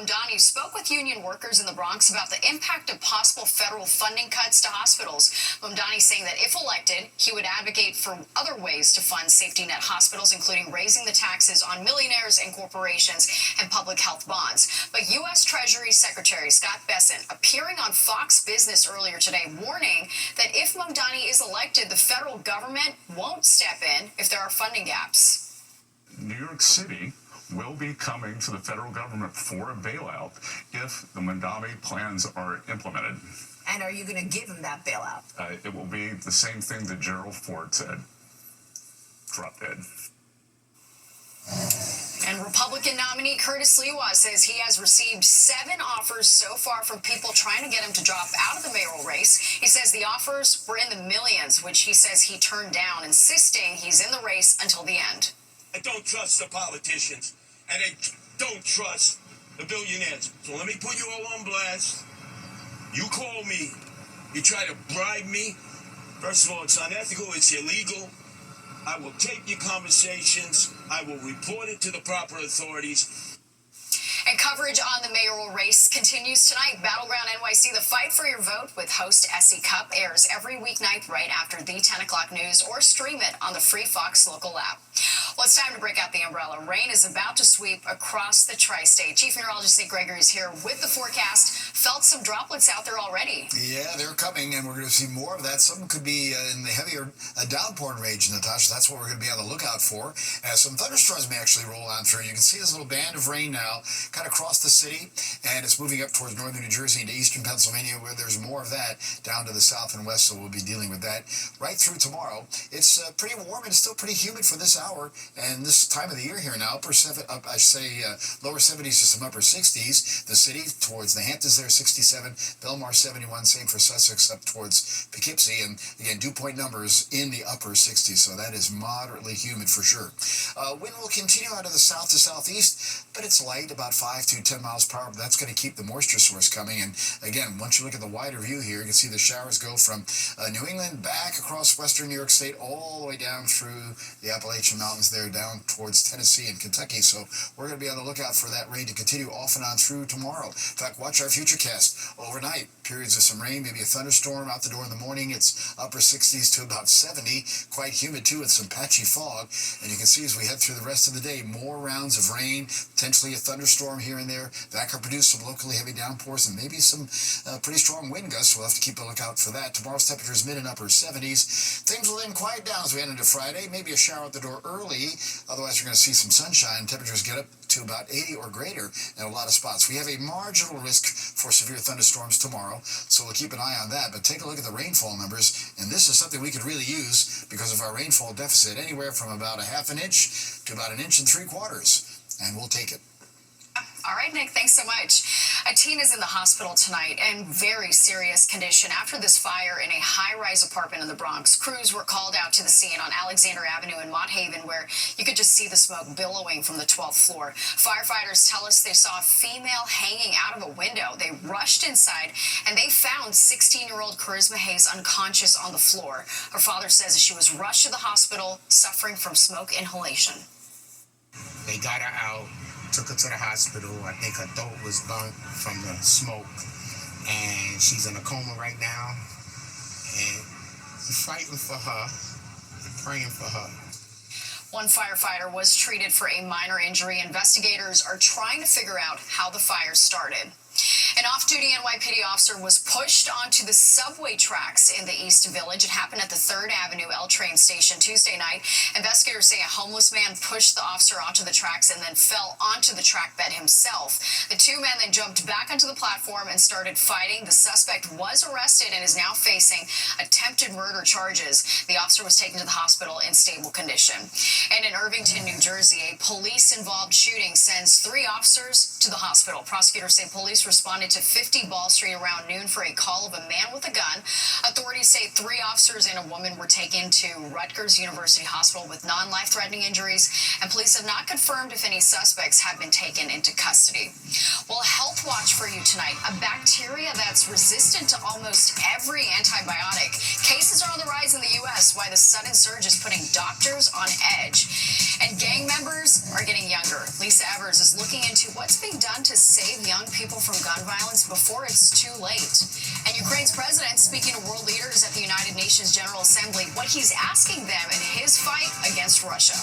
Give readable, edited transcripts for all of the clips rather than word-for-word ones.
Mamdani spoke with union workers in the Bronx about the impact of possible federal funding cuts to hospitals. Mamdani saying that if elected, he would advocate for other ways to fund safety net hospitals, including raising the taxes on millionaires and corporations and public health bonds. But U.S. Treasury Secretary Scott Bessent appearing on Fox Business earlier today, warning that if Mamdani is elected, the federal government won't step in if there are funding gaps. New York City will be coming to the federal government for a bailout if the Mamdani plans are implemented. And are you going to give him that bailout? It will be the same thing that Gerald Ford said. Drop dead. And Republican nominee Curtis Lewa says he has received 7 offers so far from people trying to get him to drop out of the mayoral race. He says the offers were in the millions, which he says he turned down, insisting he's in the race until the end. I don't trust the politicians, and I don't trust the billionaires. So let me put you all on blast. You call me, you try to bribe me. First of all, it's unethical, it's illegal. I will tape your conversations. I will report it to the proper authorities. And coverage on the mayoral race continues tonight. Battleground NYC, the fight for your vote with host SC Cup airs every weeknight right after the 10 o'clock news, or stream it on the free Fox local app. Well, it's time to break out the umbrella. Rain is about to sweep across the tri-state. Chief Meteorologist Nick Gregory is here with the forecast. Felt some droplets out there already. Yeah, they're coming, and we're going to see more of that. Some could be in the heavier downpouring range, Natasha. That's what we're going to be on the lookout for. Some thunderstorms may actually roll on through. You can see this little band of rain now kind of across the city, and it's moving up towards northern New Jersey into eastern Pennsylvania, where there's more of that down to the south and west, so we'll be dealing with that right through tomorrow. It's pretty warm and still pretty humid for this hour, and this time of the year here now, lower 70s to some upper 60s. The city towards the Hamptons there, 67, Belmar 71, same for Sussex up towards Poughkeepsie, and again, dew point numbers in the upper 60s, so that is moderately humid for sure. Wind will continue out of the south to southeast, but it's light, about 5 to 10 miles per hour, but that's going to keep the moisture source coming. And again, once you look at the wider view here, you can see the showers go from New England back across western New York State all the way down through the Appalachian Mountains there, down towards Tennessee and Kentucky. So we're going to be on the lookout for that rain to continue off and on through tomorrow. In fact, watch our futurecast overnight. Periods of some rain, maybe a thunderstorm out the door in the morning. It's upper 60s to about 70, quite humid too, with some patchy fog. And you can see as we head through the rest of the day, more rounds of rain, potentially a thunderstorm here and there. That could produce some locally heavy downpours and maybe some pretty strong wind gusts. We'll have to keep a lookout for that. Tomorrow's temperatures mid and upper 70s. Things will then quiet down as we head into Friday. Maybe a shower at the door early. Otherwise, you're going to see some sunshine. Temperatures get up to about 80 or greater in a lot of spots. We have a marginal risk for severe thunderstorms tomorrow, so we'll keep an eye on that. But take a look at the rainfall numbers, and this is something we could really use because of our rainfall deficit, anywhere from about a half an inch to about 1 3/4 inches, and we'll take it. All right, Nick, thanks so much. A teen is in the hospital tonight in very serious condition after this fire in a high-rise apartment in the Bronx. Crews were called out to the scene on Alexander Avenue in Mott Haven, where you could just see the smoke billowing from the 12th floor. Firefighters tell us they saw a female hanging out of a window. They rushed inside, and they found 16-year-old Charisma Hayes unconscious on the floor. Her father says she was rushed to the hospital, suffering from smoke inhalation. They got her out, took her to the hospital. I think her throat was burnt from the smoke, and she's in a coma right now. And we're fighting for her and praying for her. One firefighter was treated for a minor injury. Investigators are trying to figure out how the fire started. An off-duty NYPD officer was pushed onto the subway tracks in the East Village. It happened at the 3rd Avenue L train station Tuesday night. Investigators say a homeless man pushed the officer onto the tracks and then fell onto the track bed himself. The two men then jumped back onto the platform and started fighting. The suspect was arrested and is now facing attempted murder charges. The officer was taken to the hospital in stable condition. And in Irvington, New Jersey, a police-involved shooting sends 3 officers to the hospital. Prosecutors say police responded responded to 50 Ball Street around noon for a call of a man with a gun. Authorities say 3 officers and a woman were taken to Rutgers University Hospital with non-life-threatening injuries, and police have not confirmed if any suspects have been taken into custody. Well, a health watch for you tonight. A bacteria that's resistant to almost every antibiotic. Cases are on the rise in the U.S., why the sudden surge is putting doctors on edge. And gang members are getting younger. Lisa Evers is looking into what's being done to save young people from gun violence before it's too late. And Ukraine's president speaking to world leaders at the United Nations General Assembly, what he's asking them in his fight against Russia.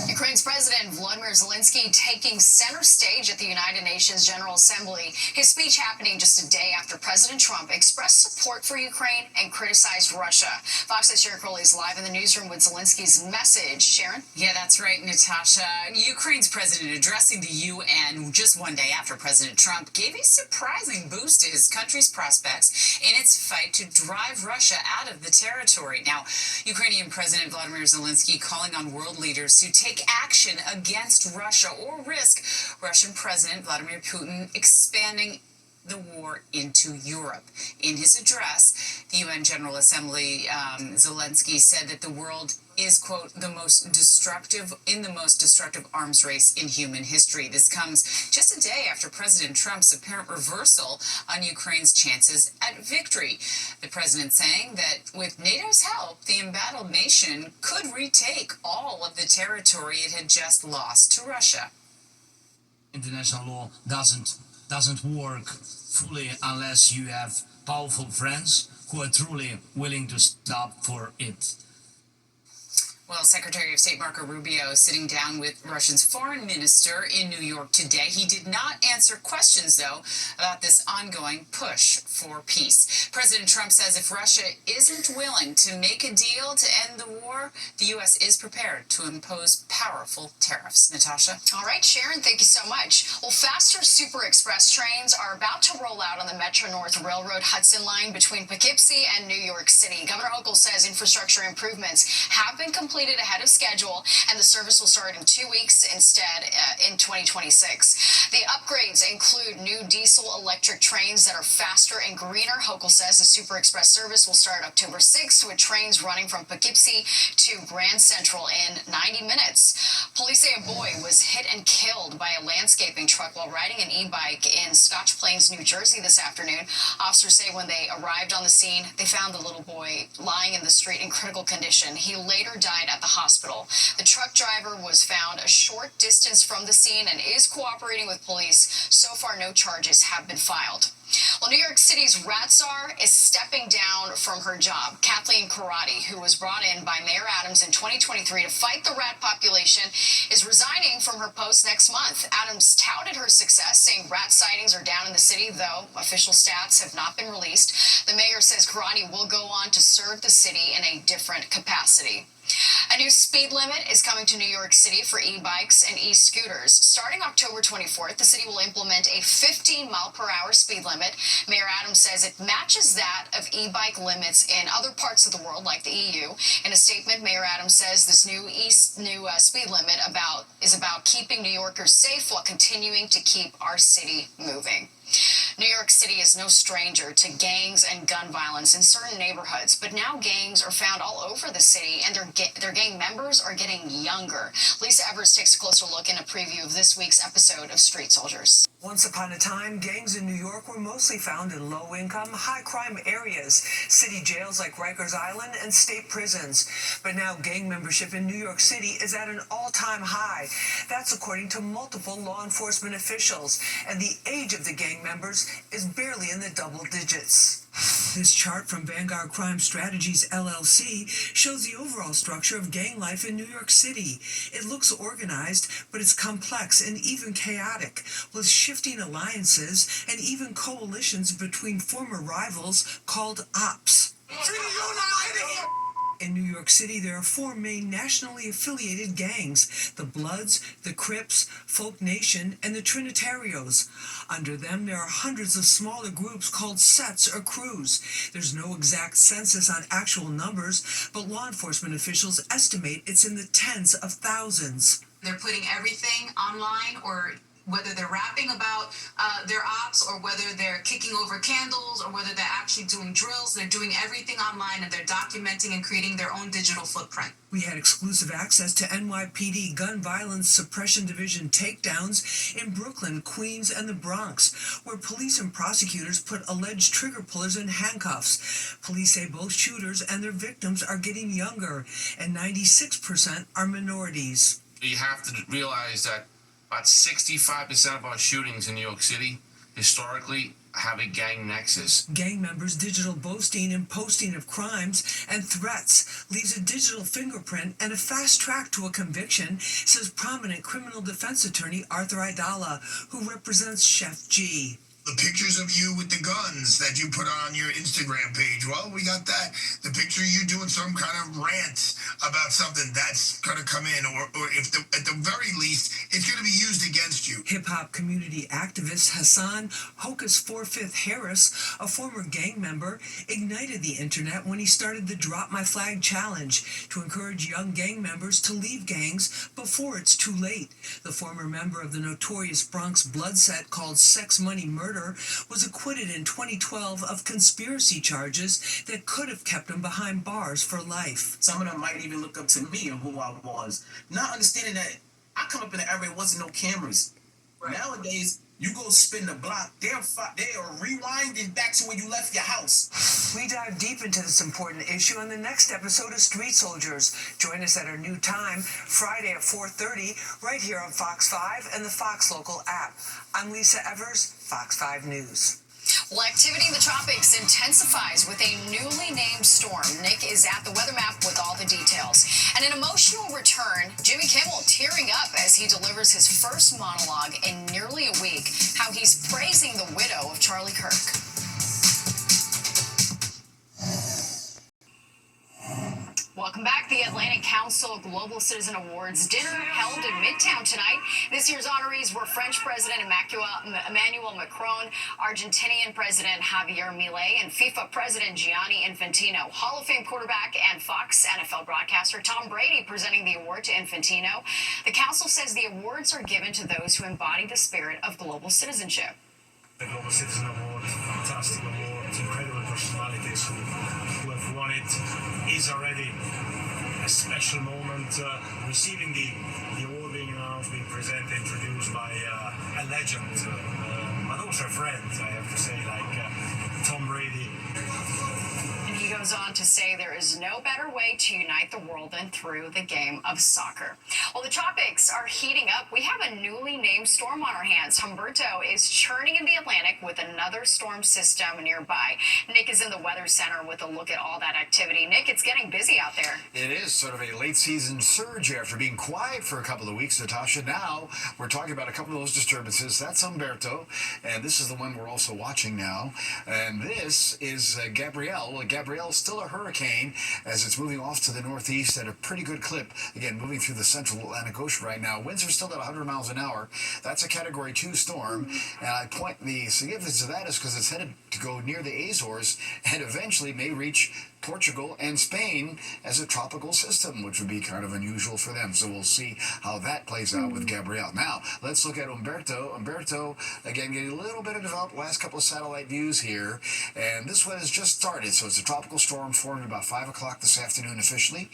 Ukraine's President Volodymyr Zelensky taking center stage at the United Nations General Assembly. His speech happening just a day after President Trump expressed support for Ukraine and criticized Russia. Fox's Sharon Crowley is live in the newsroom with Zelensky's message. Sharon? Yeah, that's right, Natasha. Ukraine's president addressing the UN just one day after President Trump gave a surprising boost to his country's prospects in its fight to drive Russia out of the territory. Now, Ukrainian President Volodymyr Zelensky calling on world leaders to take action against Russia or risk Russian President Vladimir Putin expanding the war into Europe. In his address, the UN General Assembly, Zelensky said that the world is, quote, the most destructive arms race in human history. This comes just a day after President Trump's apparent reversal on Ukraine's chances at victory. The president saying that with NATO's help, the embattled nation could retake all of the territory it had just lost to Russia. International law doesn't work fully unless you have powerful friends who are truly willing to stop for it. Well, Secretary of State Marco Rubio sitting down with Russia's foreign minister in New York today. He did not answer questions, though, about this ongoing push for peace. President Trump says if Russia isn't willing to make a deal to end the war, the U.S. is prepared to impose powerful tariffs. Natasha? All right, Sharon, thank you so much. Well, faster Super Express trains are about to roll out on the Metro North Railroad Hudson line between Poughkeepsie and New York City. Governor Hochul says infrastructure improvements have been completed ahead of schedule, and the service will start in 2 weeks instead in 2026. The upgrades include new diesel-electric trains that are faster and greener. Hochul says the Super Express service will start October 6th with trains running from Poughkeepsie to Grand Central in 90 minutes. Police say a boy was hit and killed by a landscaping truck while riding an e-bike in Scotch Plains, New Jersey this afternoon. Officers say when they arrived on the scene, they found the little boy lying in the street in critical condition. He later died at the hospital. The truck driver was found a short distance from the scene and is cooperating with police. So far, no charges have been filed. Well, New York City's rat czar is stepping down from her job. Kathleen Karate, who was brought in by Mayor Adams in 2023 to fight the rat population, is resigning from her post next month. Adams touted her success, saying rat sightings are down in the city, though official stats have not been released. The mayor says Karate will go on to serve the city in a different capacity. A new speed limit is coming to New York City for e-bikes and e-scooters. Starting October 24th, the city will implement a 15-mile-per-hour speed limit. Mayor Adams says it matches that of e-bike limits in other parts of the world, like the EU. In a statement, Mayor Adams says this new speed limit is about keeping New Yorkers safe while continuing to keep our city moving. New York City is no stranger to gangs and gun violence in certain neighborhoods, but now gangs are found all over the city, and their gang members are getting younger. Lisa Evers takes a closer look in a preview of this week's episode of Street Soldiers. Once upon a time, gangs in New York were mostly found in low-income, high-crime areas, city jails like Rikers Island and state prisons. But now gang membership in New York City is at an all-time high. That's according to multiple law enforcement officials, and the age of the gang members is barely in the double digits. This chart from Vanguard Crime Strategies, LLC, shows the overall structure of gang life in New York City. It looks organized, but it's complex and even chaotic, with shifting alliances and even coalitions between former rivals called ops. In New York City, there are 4 main nationally affiliated gangs: the Bloods, the Crips, Folk Nation, and the Trinitarios. Under them, there are hundreds of smaller groups called Septs or crews. There's no exact census on actual numbers, but law enforcement officials estimate it's in the tens of thousands. They're putting everything online, or whether they're rapping about their ops, or whether they're kicking over candles, or whether they're actually doing drills. They're doing everything online, and they're documenting and creating their own digital footprint. We had exclusive access to NYPD Gun Violence Suppression Division takedowns in Brooklyn, Queens, and the Bronx, where police and prosecutors put alleged trigger pullers in handcuffs. Police say both shooters and their victims are getting younger, and 96% are minorities. You have to realize that about 65% of our shootings in New York City historically have a gang nexus. Gang members' digital boasting and posting of crimes and threats leaves a digital fingerprint and a fast track to a conviction, says prominent criminal defense attorney Arthur Aidala, who represents Chef G. The pictures of you with the guns that you put on your Instagram page, well, we got that. The picture of you doing some kind of rant about something, that's going to come in. Or if at the very least, it's going to be used against you. Hip-hop community activist Hassan Hocus 4/5 Harris, a former gang member, ignited the internet when he started the Drop My Flag Challenge to encourage young gang members to leave gangs before it's too late. The former member of the notorious Bronx blood set called Sex Money Murder was acquitted in 2012 of conspiracy charges that could have kept him behind bars for life. Some of them might even look up to me and who I was, not understanding that I come up in the area where wasn't no cameras. Right. Nowadays, you go spin the block, they are rewinding back to when you left your house. We dive deep into this important issue on the next episode of Street Soldiers. Join us at our new time, Friday at 4:30, right here on Fox 5 and the Fox Local app. I'm Lisa Evers, Fox 5 News. Well, activity in the tropics intensifies with a newly named storm. Nick is at the weather map with all the details. And an emotional return, Jimmy Kimmel tearing up as he delivers his first monologue in nearly a week, how he's praising the widow of Charlie Kirk. Welcome back. The Atlantic Council Global Citizen Awards dinner held in Midtown tonight. This year's honorees were French President Emmanuel Macron, Argentinian President Javier Milei, and FIFA President Gianni Infantino. Hall of Fame quarterback and Fox NFL broadcaster Tom Brady presenting the award to Infantino. The council says the awards are given to those who embody the spirit of global citizenship. The Global Citizen Award is a fantastic award. It's incredible personalities who have won it. Is already a special moment. Receiving the award being announced, being presented, introduced by a legend, but also a friend, I have to say, like Tom Brady. And he goes on to say there is no better way to unite the world than through the game of soccer. Well, the tropics are heating up. We have a newly named storm on our hands. Humberto is churning in the Atlantic with another storm system nearby. Nick is in the Weather Center with a look at all that activity. Nick, it's getting busy out there. It is sort of a late season surge after being quiet for a couple of weeks, Natasha. Now we're talking about a couple of those disturbances. That's Humberto, and this is the one we're also watching now. And this is Gabrielle. Gabrielle's still a hurricane as it's moving off to the northeast at a pretty good clip. Again, moving through the central Atlantic Ocean right now. Winds are still at 100 miles an hour. That's a Category 2 storm. And the significance of that is because it's headed to go near the Azores and eventually may reach Portugal and Spain as a tropical system, which would be kind of unusual for them. So we'll see how that plays out with Gabrielle. Now, let's look at Humberto. Humberto, again, getting a little bit of developed last couple of satellite views here. And this one has just started. So it's a tropical storm formed about 5 o'clock this afternoon officially.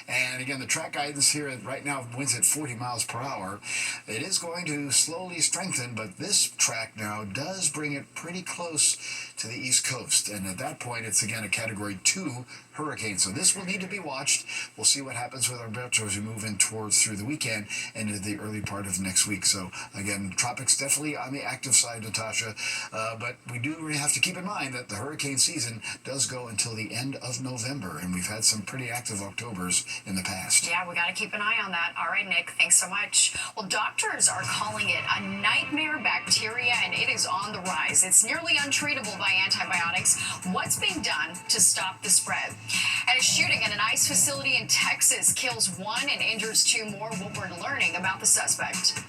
And again, the track guidance here right now winds at 40 miles per hour. It is going to slowly strengthen, but this track now does bring it pretty close to the East Coast. And at that point, it's again a Category 2 hurricane. So this will need to be watched. We'll see what happens with Humberto as we move in towards through the weekend and into the early part of next week. So again, tropics definitely on the active side, Natasha. But we do have to keep in mind that the hurricane season does go until the end of November. And we've had some pretty active Octobers in the past. Yeah, we got to keep an eye on that. All right, Nick, thanks so much. Well, doctors are calling it a nightmare bacteria, and it is on the rise. It's nearly untreatable by antibiotics. What's being done to stop the spread? And a shooting at an ICE facility in Texas kills one and injures two more. What we're learning about the suspect.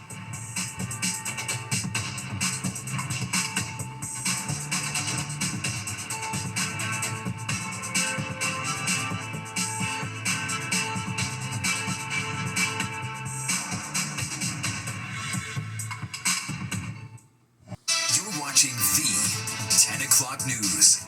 You're watching the 10 o'clock news.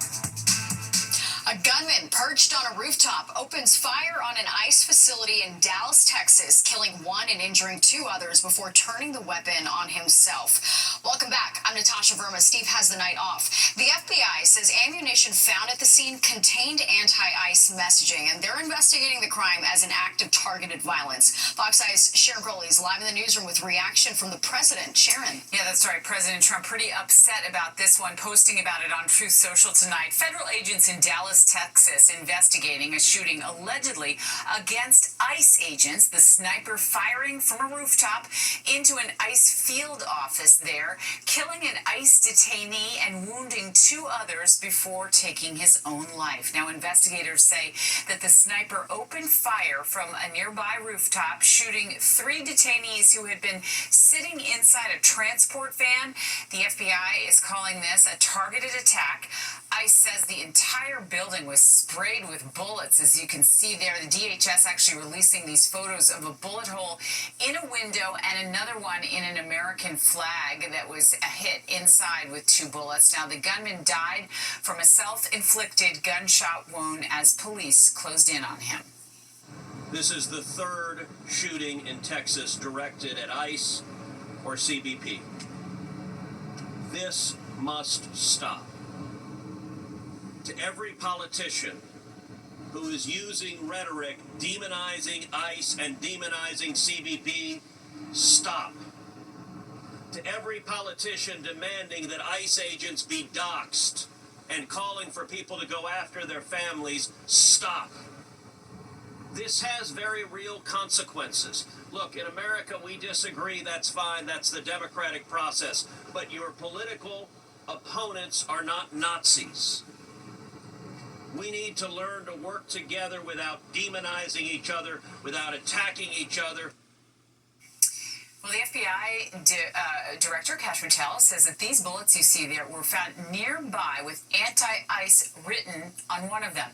A gunman perched on a rooftop opens fire on an ICE facility in Dallas, Texas, killing one and injuring two others before turning the weapon on himself. Welcome back. I'm Natasha Verma. Steve has the night off. The FBI says ammunition found at the scene contained anti-ICE messaging, and they're investigating the crime as an act of targeted violence. Fox Eye's Sharon Crowley is live in the newsroom with reaction from the president. Sharon. Yeah, that's right. President Trump pretty upset about this one, posting about it on Truth Social tonight. Federal agents in Dallas, Texas, investigating a shooting allegedly against ICE agents. The sniper firing from a rooftop into an ICE field office there, killing an ICE detainee and wounding two others before taking his own life. Now, investigators say that the sniper opened fire from a nearby rooftop, shooting three detainees who had been sitting inside a transport van. The FBI is calling this a targeted attack. ICE says the entire building was sprayed with bullets, as you can see there. The DHS actually releasing these photos of a bullet hole in a window and another one in an American flag that was hit inside with two bullets. Now, the gunman died from a self-inflicted gunshot wound as police closed in on him. This is the third shooting in Texas directed at ICE or CBP. This must stop. To every politician who is using rhetoric demonizing ICE and demonizing CBP, stop. To every politician demanding that ICE agents be doxxed and calling for people to go after their families, stop. This has very real consequences. Look, in America, we disagree. That's fine. That's the democratic process. But your political opponents are not Nazis. We need to learn to work together without demonizing each other, without attacking each other. Well, the FBI Director Kash Patel says that these bullets you see there were found nearby with anti-ICE written on one of them.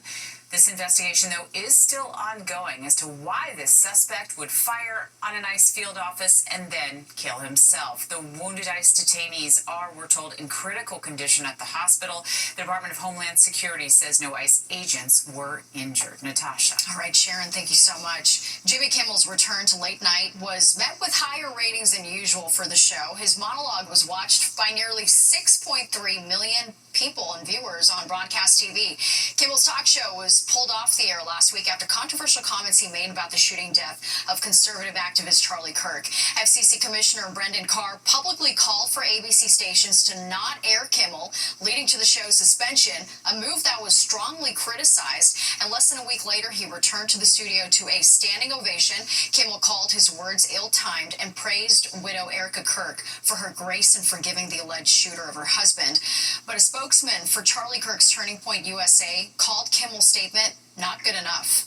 This investigation, though, is still ongoing as to why this suspect would fire on an ICE field office and then kill himself. The wounded ICE detainees are, we're told, in critical condition at the hospital. The Department of Homeland Security says no ICE agents were injured. Natasha. All right, Sharon, thank you so much. Jimmy Kimmel's return to late night was met with higher ratings than usual for the show. His monologue was watched by nearly 6.3 million people and viewers on broadcast TV. Kimmel's talk show was pulled off the air last week after controversial comments he made about the shooting death of conservative activist Charlie Kirk. FCC Commissioner Brendan Carr publicly called for ABC stations to not air Kimmel, leading to the show's suspension, a move that was strongly criticized. And less than a week later, he returned to the studio to a standing ovation. Kimmel called his words ill-timed and praised widow Erica Kirk for her grace in forgiving the alleged shooter of her husband. But a spokesman for Charlie Kirk's Turning Point USA called Kimmel's statement not good enough.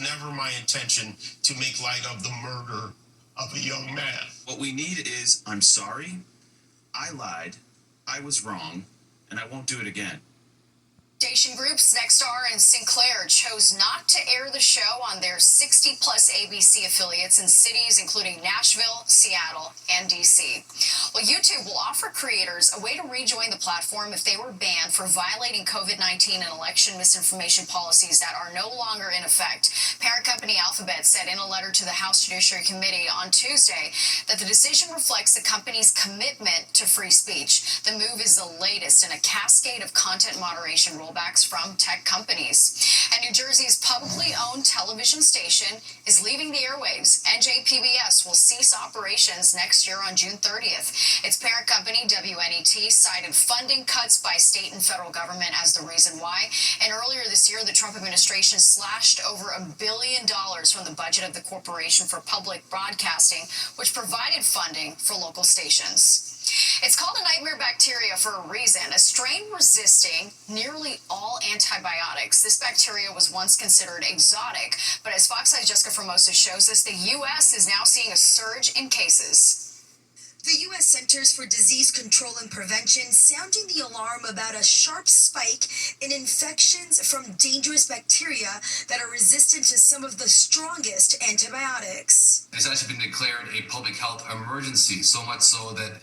Never my intention to make light of the murder of a young man. What we need is, I'm sorry, I lied, I was wrong, and I won't do it again. Station groups Nexstar and Sinclair chose not to air the show on their 60-plus ABC affiliates in cities including Nashville, Seattle, and D.C. Well, YouTube will offer creators a way to rejoin the platform if they were banned for violating COVID-19 and election misinformation policies that are no longer in effect. Parent company Alphabet said in a letter to the House Judiciary Committee on Tuesday that the decision reflects the company's commitment to free speech. The move is the latest in a cascade of content moderation rollbacks from tech companies. And New Jersey's publicly owned television station is leaving the airwaves. NJPBS will cease operations next year on June 30th. Its parent company, WNET, cited funding cuts by state and federal government as the reason why. And earlier this year, the Trump administration slashed over $1 billion from the budget of the Corporation for Public Broadcasting, which provided funding for local stations. It's called a nightmare bacteria for a reason, a strain resisting nearly all antibiotics. This bacteria was once considered exotic, but as Fox 5's Jessica Formosa shows us, the U.S. is now seeing a surge in cases. The U.S. Centers for Disease Control and Prevention sounding the alarm about a sharp spike in infections from dangerous bacteria that are resistant to some of the strongest antibiotics. It's actually been declared a public health emergency, so much so that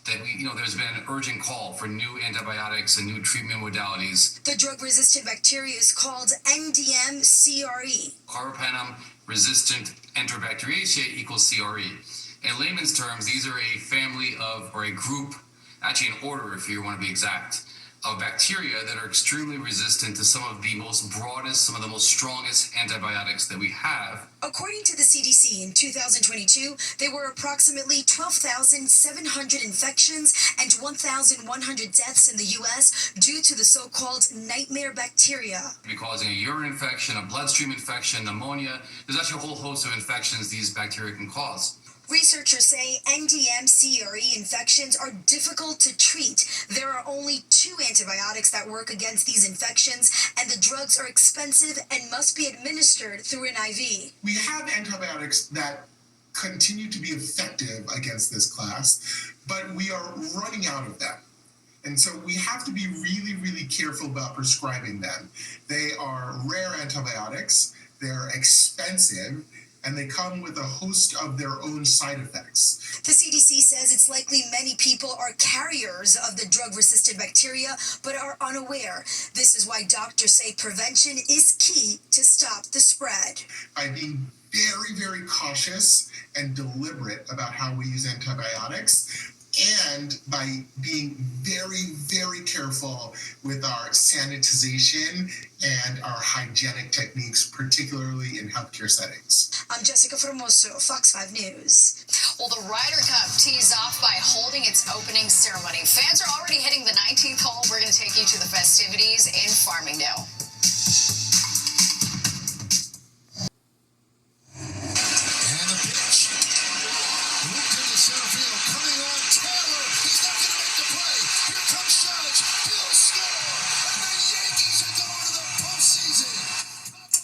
there's been an urgent call for new antibiotics and new treatment modalities. The drug-resistant bacteria is called NDM-CRE. Carbapenem-resistant Enterobacteriaceae equals CRE. In layman's terms, these are a family of, or a group, actually an order if you want to be exact, of bacteria that are extremely resistant to some of the most broadest, some of the most strongest antibiotics that we have. According to the CDC, in 2022, there were approximately 12,700 infections and 1,100 deaths in the U.S. due to the so-called nightmare bacteria. It could be causing a urine infection, a bloodstream infection, pneumonia. There's actually a whole host of infections these bacteria can cause. Researchers say NDM-CRE infections are difficult to treat. There are only 2 antibiotics that work against these infections, and the drugs are expensive and must be administered through an IV. We have antibiotics that continue to be effective against this class, but we are running out of them. And so we have to be really, really careful about prescribing them. They are rare antibiotics, they're expensive, and they come with a host of their own side effects. The CDC says it's likely many people are carriers of the drug-resistant bacteria, but are unaware. This is why doctors say prevention is key to stop the spread. By being very, very cautious and deliberate about how we use antibiotics, and by being very, very careful with our sanitization and our hygienic techniques, particularly in healthcare settings. I'm Jessica Formoso, Fox 5 News. Well, the Ryder Cup tees off by holding its opening ceremony. Fans are already hitting the 19th hole. We're going to take you to the festivities in Farmingdale.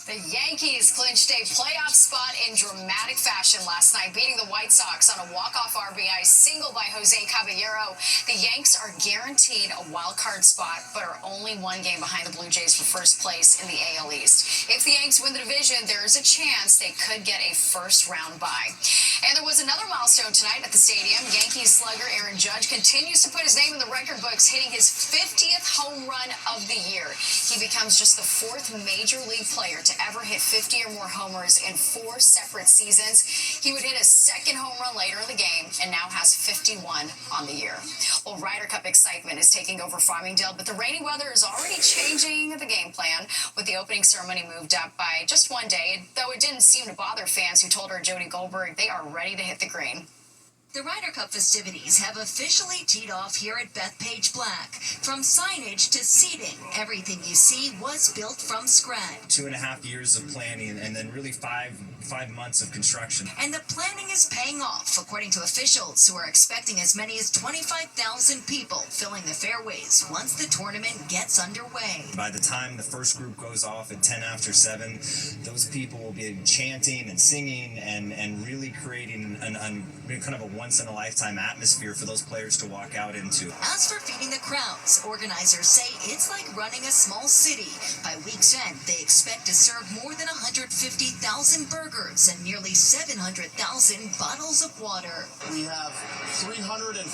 The Yankees clinched a playoff spot in dramatic fashion last night, beating the White Sox on a walk-off RBI single by Jose Caballero. The Yanks are guaranteed a wild card spot, but are only 1 game behind the Blue Jays for first place in the AL East. If the Yanks win the division, there is a chance they could get a first-round bye. And there was another milestone tonight at the stadium. Yankees slugger Aaron Judge continues to put his name in the record books, hitting his 50th home run of the year. He becomes just the 4th major league player to ever hit 50 or more homers in 4 separate seasons. He would hit his 2nd home run later in the game and now has 51 on the year. Well, Ryder Cup excitement is taking over Farmingdale, but the rainy weather is already changing the game plan, with the opening ceremony moved up by just 1 day, though it didn't seem to bother fans who told her Jody Goldberg they are ready to hit the green. The Ryder Cup festivities have officially teed off here at Bethpage Black. From signage to seating, everything you see was built from scratch. 2.5 years of planning and then really five months of construction. And the planning is paying off, according to officials who are expecting as many as 25,000 people filling the fairways once the tournament gets underway. By the time the first group goes off at 10 after 7, those people will be chanting and singing and really creating kind of a once-in-a-lifetime atmosphere for those players to walk out into. As for feeding the crowds, organizers say it's like running a small city. By week's end, they expect to serve more than 150,000 burgers and nearly 700,000 bottles of water. We have 340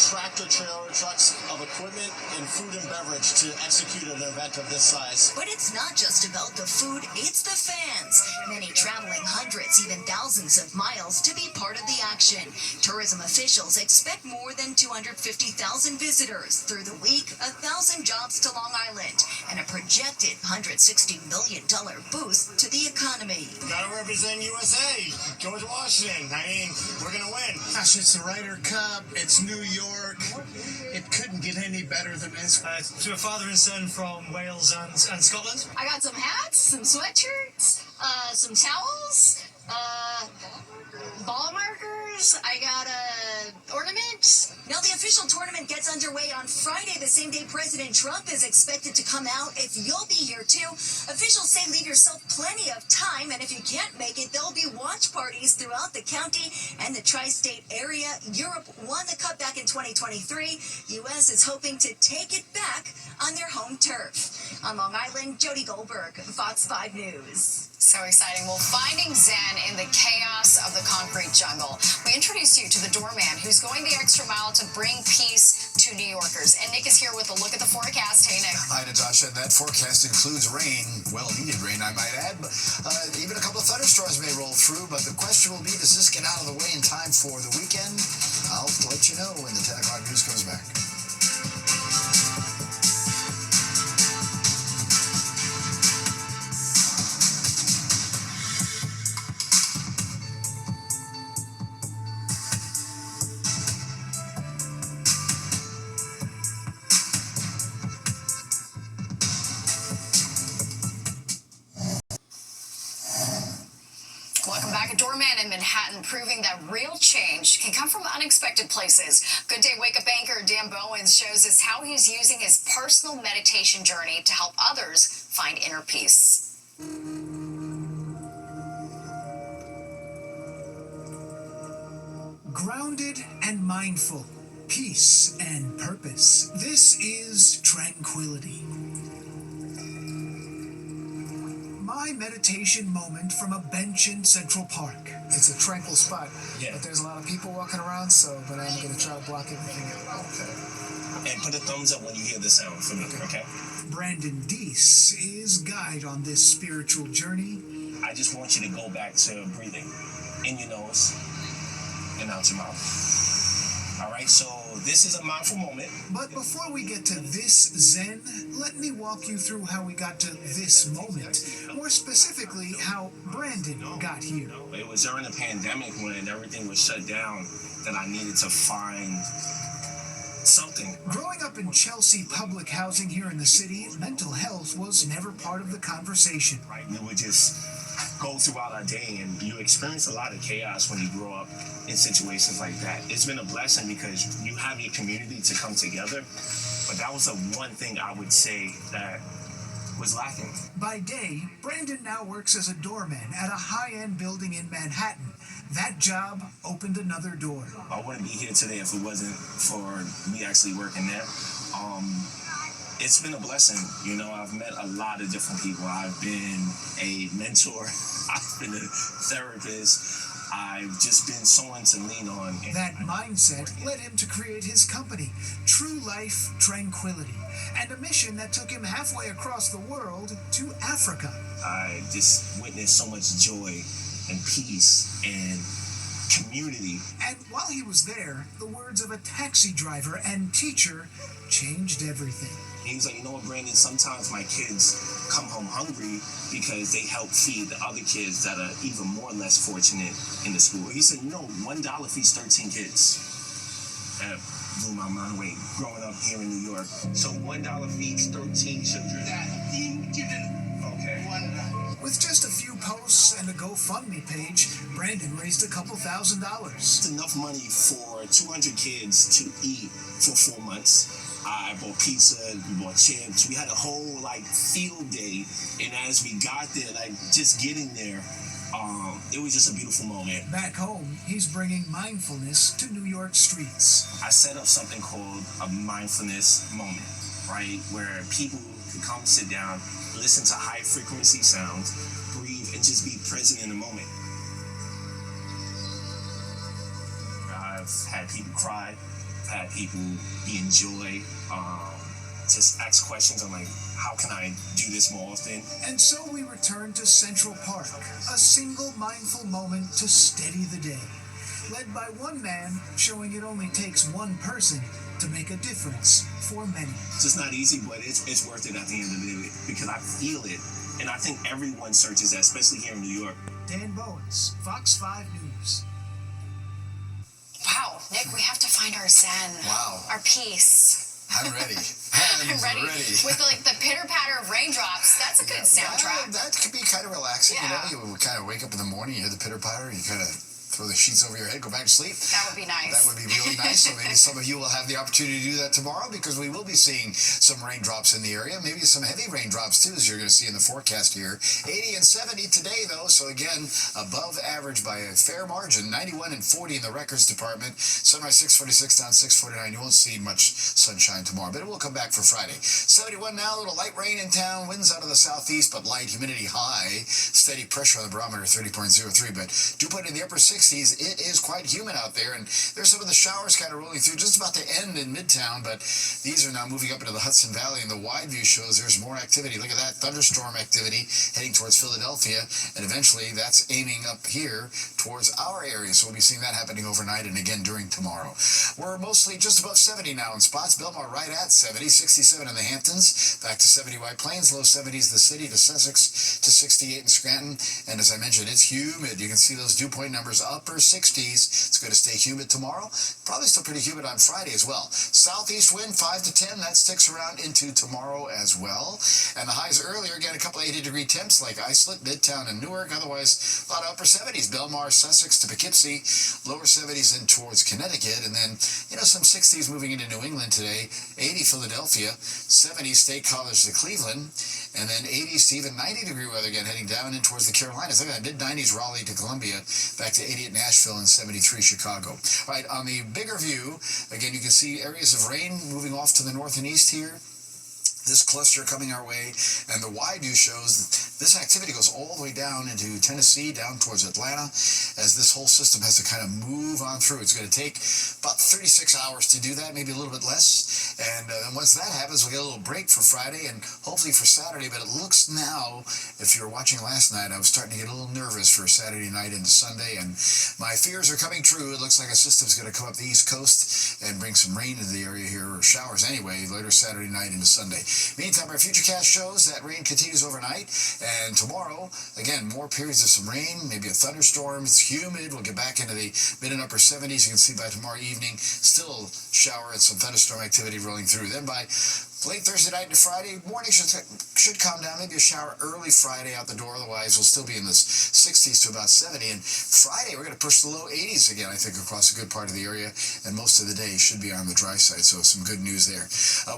tractor-trailer trucks of equipment and food and beverage to execute an event of this size. But it's not just about the food, it's the fans. Many traveling hundreds, even thousands of miles to be part of the action. Tourism officials expect more than 250,000 visitors through the week, 1,000 jobs to Long Island, and a projected $160 million boost to the economy. Gotta represent USA, George Washington. I mean, we're gonna win. Gosh, it's the Ryder Cup. It's New York. It couldn't get any better than this. To a father and son from Wales and Scotland. I got some hats, some sweatshirts, some towels, ball markers. flowers. I got a ornament. Now the official tournament gets underway on Friday, the same day President Trump is expected to come out. If you'll be here too, officials say leave yourself plenty of time, and if you can't make it, there'll be watch parties throughout the county and the tri-state area. Europe won the cup back in 2023. U.S. is hoping to take it back on their home turf. On Long Island, Jody Goldberg, Fox 5 News. So exciting. Well, finding Zen in the chaos of the concrete jungle. We introduce you to the doorman who's going the extra mile to bring peace to New Yorkers. And Nick is here with a look at the forecast. Hey, Nick. Hi, Natasha. That forecast includes rain, well-needed rain, I might add. Even a couple of thunderstorms may roll through, but the question will be, does this get out of the way in time for the weekend? I'll let you know when the 10 o'clock news comes back. Welcome back. A doorman in Manhattan proving that real change can come from unexpected places. Good Day Wake Up anchor Dan Bowens shows us how he's using his personal meditation journey to help others find inner peace. Grounded and mindful, peace and purpose. This is tranquility. My meditation moment from a bench in Central Park. It's a tranquil spot, but there's a lot of people walking around, but I'm going to try to block everything out. Okay. And put a thumbs up when you hear the sound for me, okay? Brandon Deese is guide on this spiritual journey. I just want you to go back to breathing in your nose and out your mouth. All right, so this is a mindful moment. But before we get to this Zen, let me walk you through how we got to this moment. More specifically, how Brandon got here. It was during the pandemic when everything was shut down that I needed to find something. Growing up in Chelsea public housing here in the city, mental health was never part of the conversation. We would just go throughout our day, and you experience a lot of chaos when you grow up in situations like that. It's been a blessing because you have your community to come together, but that was the one thing I would say that was lacking. By day, Brandon now works as a doorman at a high-end building in Manhattan. That job opened another door. I wouldn't be here today if it wasn't for me actually working there. It's been a blessing. You know, I've met a lot of different people. I've been a mentor. I've been a therapist. I've just been someone to lean on. That mindset led him to create his company, True Life Tranquility, and a mission that took him halfway across the world to Africa. I just witnessed so much joy and peace and community. And while he was there, the words of a taxi driver and teacher changed everything. He was like, you know what, Brandon, sometimes my kids come home hungry because they help feed the other kids that are even more less fortunate in the school. He said, you know, $1 feeds 13 kids. That blew my mind away growing up here in New York. So $1 feeds 13 children. Okay. With just a few posts and a GoFundMe page, Brandon raised a couple $1,000. It's enough money for 200 kids to eat for 4 months. I bought pizza, we bought chips, we had a whole field day, and as we got there, just getting there, it was just a beautiful moment. Back home, he's bringing mindfulness to New York streets. I set up something called a mindfulness moment, right, where people can come sit down, listen to high frequency sounds, breathe, and just be present in the moment. I've had people cry, had people be in joy, just ask questions. I'm like, how can I do this more often? And so we return to Central Park, a single mindful moment to steady the day. Led by one man, showing it only takes one person to make a difference for many. It's just not easy, but it's worth it at the end of the day because I feel it. And I think everyone searches that, especially here in New York. Dan Bowens, Fox 5 News. Wow, Nick, we have to find our Zen. Wow. Our peace. I'm ready. I'm ready. With the pitter-patter of raindrops, that's a good soundtrack. That could be kind of relaxing. You know, you kind of wake up in the morning, you hear the pitter-patter, you kind of throw the sheets over your head, go back to sleep. That would be nice. That would be really nice. So maybe some of you will have the opportunity to do that tomorrow, because we will be seeing some raindrops in the area. Maybe some heavy raindrops too, as you're going to see in the forecast here. 80 and 70 today, though. So again, above average by a fair margin. 91 and 40 in the records department. Sunrise 646 down 649. You won't see much sunshine tomorrow, but it will come back for Friday. 71 now. A little light rain in town. Winds out of the southeast, but light. Humidity high. Steady pressure on the barometer, 30.03. But dew point in the upper 60s. It is quite humid out there, and there's some of the showers kind of rolling through, just about to end in Midtown, but these are now moving up into the Hudson Valley, and the wide view shows there's more activity. Look at that thunderstorm activity heading towards Philadelphia, and eventually that's aiming up here towards our area, so we'll be seeing that happening overnight and again during tomorrow. We're mostly just above 70 now in spots. Belmar right at 70, 67 in the Hamptons, back to 70 White Plains, low 70s the city, to Sussex, to 68 in Scranton, and as I mentioned, it's humid. You can see those dew point numbers, upper 60s. It's going to stay humid tomorrow. Probably still pretty humid on Friday as well. Southeast wind 5 to 10. That sticks around into tomorrow as well. And the highs earlier, again, a couple of 80-degree temps like Islip, Midtown, and Newark. Otherwise, a lot of upper 70s. Belmar, Sussex to Poughkeepsie. Lower 70s in towards Connecticut. And then, some 60s moving into New England today. 80 Philadelphia. 70 State College to Cleveland. And then 80s to even 90-degree weather again, heading down in towards the Carolinas. Look at that, mid-90s Raleigh to Columbia, back to 80 at Nashville and 73 Chicago. All right, on the bigger view, again, you can see areas of rain moving off to the north and east here. This cluster coming our way, and the wide view shows this activity goes all the way down into Tennessee, down towards Atlanta, as this whole system has to kind of move on through. It's going to take about 36 hours to do that, maybe a little bit less, and then once that happens, we'll get a little break for Friday and hopefully for Saturday, but it looks now, if you were watching last night, I was starting to get a little nervous for Saturday night into Sunday, and my fears are coming true. It looks like a system's going to come up the East Coast and bring some rain into the area here, or showers anyway, later Saturday night into Sunday. Meantime, our futurecast shows that rain continues overnight, and tomorrow, again, more periods of some rain, maybe a thunderstorm. It's humid. We'll get back into the mid and upper 70s. You can see by tomorrow evening, still shower and some thunderstorm activity rolling through. Then by late Thursday night into Friday morning should calm down. Maybe a shower early Friday out the door. Otherwise, we'll still be in the 60s to about 70. And Friday, we're going to push the low 80s again, I think, across a good part of the area. And most of the day should be on the dry side. So some good news there.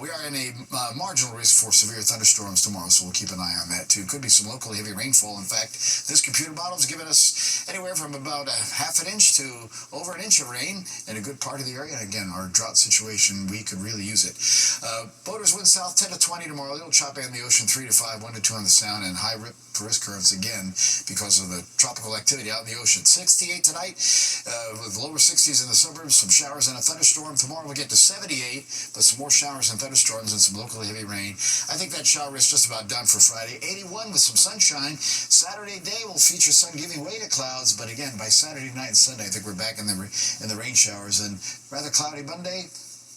We are in a marginal risk for severe thunderstorms tomorrow, so we'll keep an eye on that too. Could be some locally heavy rainfall. In fact, this computer model is giving us anywhere from about a half an inch to over an inch of rain in a good part of the area. And again, our drought situation, we could really use it. Boaters wind south 10 to 20 tomorrow. Little choppy on the ocean, 3 to 5, 1 to 2 on the sound, and high risk currents again because of the tropical activity out in the ocean. 68 tonight, with lower 60s in the suburbs, some showers and a thunderstorm. Tomorrow we'll get to 78, but some more showers and thunderstorms and some locally heavy rain. I think that shower is just about done for Friday. 81 with some sunshine. Saturday day will feature sun giving way to clouds, but again, by Saturday night and Sunday, I think we're back in the rain showers, and rather cloudy Monday.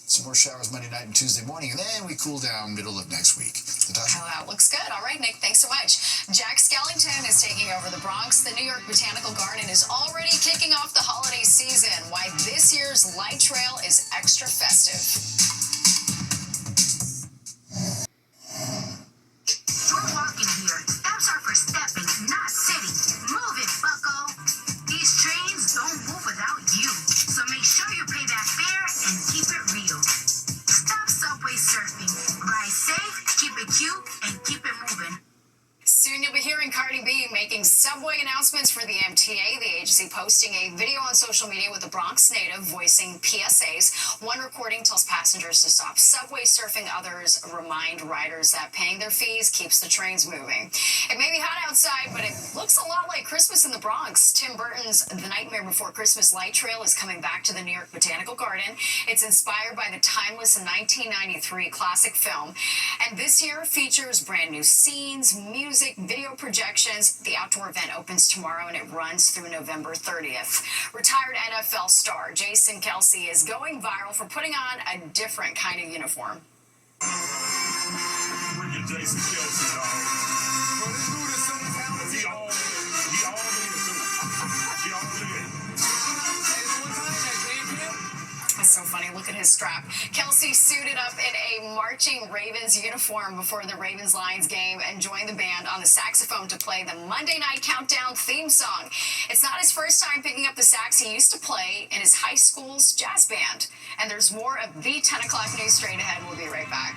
Some more showers Monday night and Tuesday morning, and then we cool down middle of next week. Natasha? Oh, that looks good. All right, Nick, thanks so much. Jack Skellington is taking over the Bronx. The New York Botanical Garden is already kicking off the holiday season. Why this year's light trail is extra festive. We're walking here. Steps are for stepping, not sitting. Move it, bucko. These trains don't move without you. So make sure you pay that fare and keep it real. Stop subway surfing. Ride safe, keep it cute, and keep it moving. Soon you'll be hearing Cardi B making subway announcements for the MTA, the agency posting a video on social media with a Bronx native voicing PSAs. One recording tells passengers to stop subway surfing. Others remind riders that paying their fees keeps the trains moving. It may be hot outside, but it looks a lot like Christmas in the Bronx. Tim Burton's The Nightmare Before Christmas light trail is coming back to the New York Botanical Garden. It's inspired by the timeless 1993 classic film, and this year features brand new scenes, music, video projections. The outdoor event opens tomorrow and it runs through November 30th. Retired NFL star Jason Kelce is going viral for putting on a different kind of uniform. Bring it, Jason Kelce, dog. Bro, this dude is so talented. He all in it, too. He all in it. so funny. Look at his strap. Kelsey suited up in a marching Ravens uniform before the Ravens-Lions game and joined the band on the saxophone to play the Monday Night Countdown theme song. It's not his first time picking up the sax. He used to play in his high school's jazz band. And there's more of the 10 o'clock news straight ahead. We'll be right back.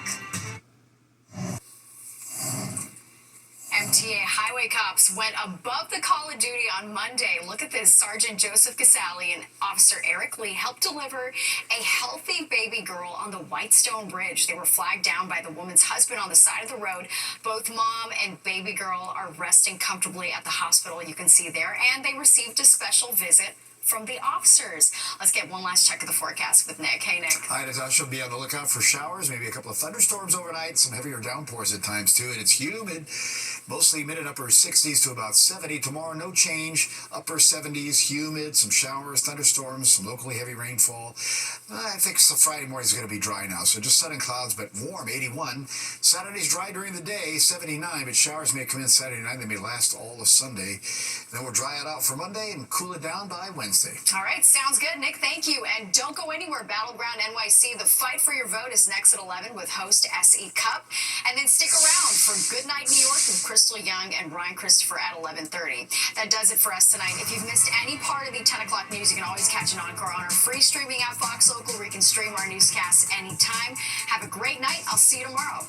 MTA highway cops went above the call of duty on Monday. Look at this. Sergeant Joseph Casale and Officer Eric Lee helped deliver a healthy baby girl on the Whitestone Bridge. They were flagged down by the woman's husband on the side of the road. Both mom and baby girl are resting comfortably at the hospital, you can see there, and they received a special visit from the officers. Let's get one last check of the forecast with Nick. Hey, Nick. Hi, Natasha. Be on the lookout for showers, maybe a couple of thunderstorms overnight, some heavier downpours at times, too. And it's humid, mostly mid and upper 60s to about 70. Tomorrow, no change. Upper 70s, humid, some showers, thunderstorms, some locally heavy rainfall. I think Friday morning is going to be dry now, so just sun and clouds, but warm, 81. Saturday's dry during the day, 79, but showers may come in Saturday night. They may last all of Sunday. Then we'll dry it out for Monday and cool it down by Wednesday. All right, sounds good, Nick. Thank you. And don't go anywhere. Battleground NYC, the fight for your vote is next at 11 with host SE Cup. And then stick around for Good Night New York with Crystal Young and Ryan Christopher at 11:30. That does it for us tonight. If you've missed any part of the 10 o'clock news, you can always catch an encore on our free streaming app, Fox Local, where you can stream our newscasts anytime. Have a great night. I'll see you tomorrow.